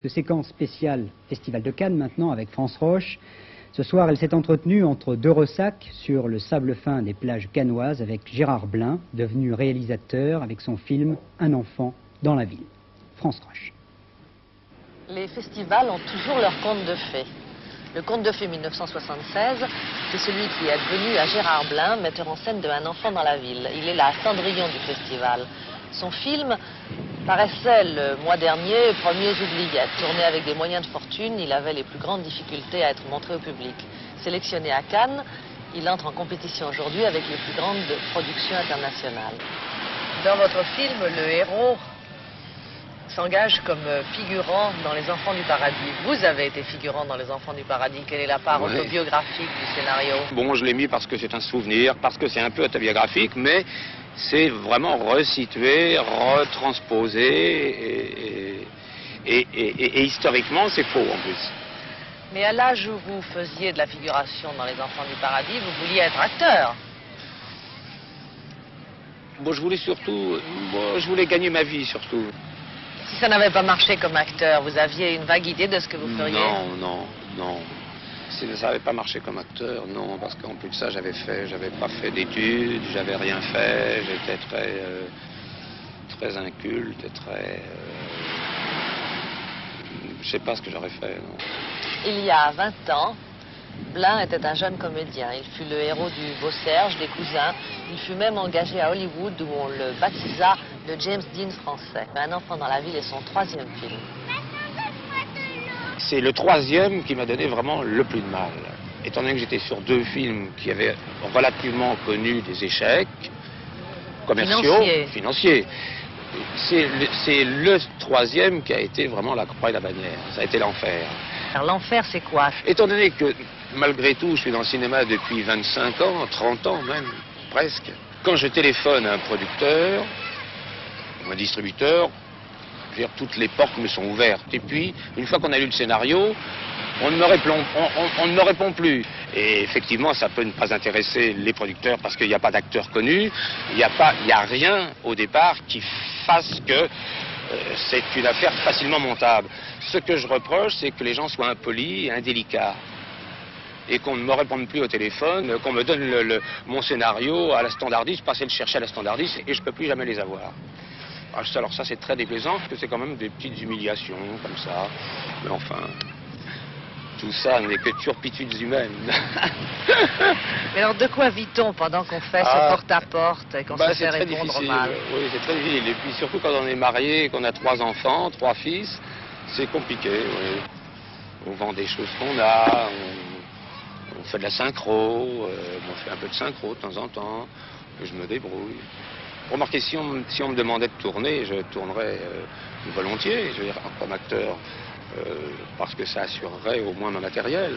De séquence spéciale Festival de Cannes maintenant avec France Roche. Ce soir, elle s'est entretenue entre deux ressacs sur le sable fin des plages cannoises avec Gérard Blin, devenu réalisateur avec son film Un enfant dans la ville. France Roche. Les festivals ont toujours leur conte de fées. Le conte de fées 1976, c'est celui qui est devenu à Gérard Blin, metteur en scène de Un enfant dans la ville. Il est la Cendrillon du festival. Son film paraissait le mois dernier Premiers oubliettes. Tourné avec des moyens de fortune, il avait les plus grandes difficultés à être montré au public. Sélectionné à Cannes, il entre en compétition aujourd'hui avec les plus grandes productions internationales. Dans votre film, le héros s'engage comme figurant dans Les Enfants du Paradis. Vous avez été figurant dans Les Enfants du Paradis. Quelle est la part autobiographique du scénario? Bon, je l'ai mis parce que c'est un souvenir, parce que c'est un peu autobiographique, mais c'est vraiment resitué, retransposé, et historiquement, c'est faux en plus. Mais à l'âge où vous faisiez de la figuration dans Les Enfants du Paradis, vous vouliez être acteur. Bon, je voulais gagner ma vie surtout. Si ça n'avait pas marché comme acteur, vous aviez une vague idée de ce que vous feriez? Non. Si ça n'avait pas marché comme acteur, non, parce qu'en plus de ça, j'avais pas fait d'études, j'avais rien fait, j'étais très inculte, je sais pas ce que j'aurais fait, non. Il y a 20 ans, Blin était un jeune comédien. Il fut le héros du Beau Serge, des Cousins. Il fut même engagé à Hollywood où on le baptisa le James Dean français. Un enfant dans la ville est son troisième film. C'est le troisième qui m'a donné vraiment le plus de mal. Étant donné que j'étais sur deux films qui avaient relativement connu des échecs commerciaux, financiers. C'est le troisième qui a été vraiment la croix et la bannière. Ça a été l'enfer. Alors l'enfer, c'est quoi? Étant donné que, malgré tout, je suis dans le cinéma depuis 25 ans, 30 ans même, presque. Quand je téléphone à un producteur ou un distributeur, je veux dire, toutes les portes me sont ouvertes. Et puis, une fois qu'on a lu le scénario, on ne me répond plus. Et effectivement, ça peut ne pas intéresser les producteurs parce qu'il n'y a pas d'acteurs connus. Il n'y a rien au départ qui fasse que c'est une affaire facilement montable. Ce que je reproche, c'est que les gens soient impolis et indélicats. Et qu'on ne me réponde plus au téléphone, qu'on me donne mon scénario à la standardiste, passer le chercher à la standardiste et je ne peux plus jamais les avoir. Alors ça, c'est très déplaisant, parce que c'est quand même des petites humiliations, comme ça. Mais enfin, tout ça n'est que turpitudes humaines. Mais alors, de quoi vit-on pendant qu'on fait ce porte-à-porte et qu'on se fait répondre mal? Oui, c'est très difficile. Et puis surtout quand on est marié, qu'on a 3 enfants, 3 fils, c'est compliqué, oui. On vend des choses qu'on a, on fait de la synchro, on fait un peu de synchro de temps en temps, je me débrouille. Remarquez, si on me demandait de tourner, je tournerais volontiers, je veux dire, comme acteur, parce que ça assurerait au moins mon matériel.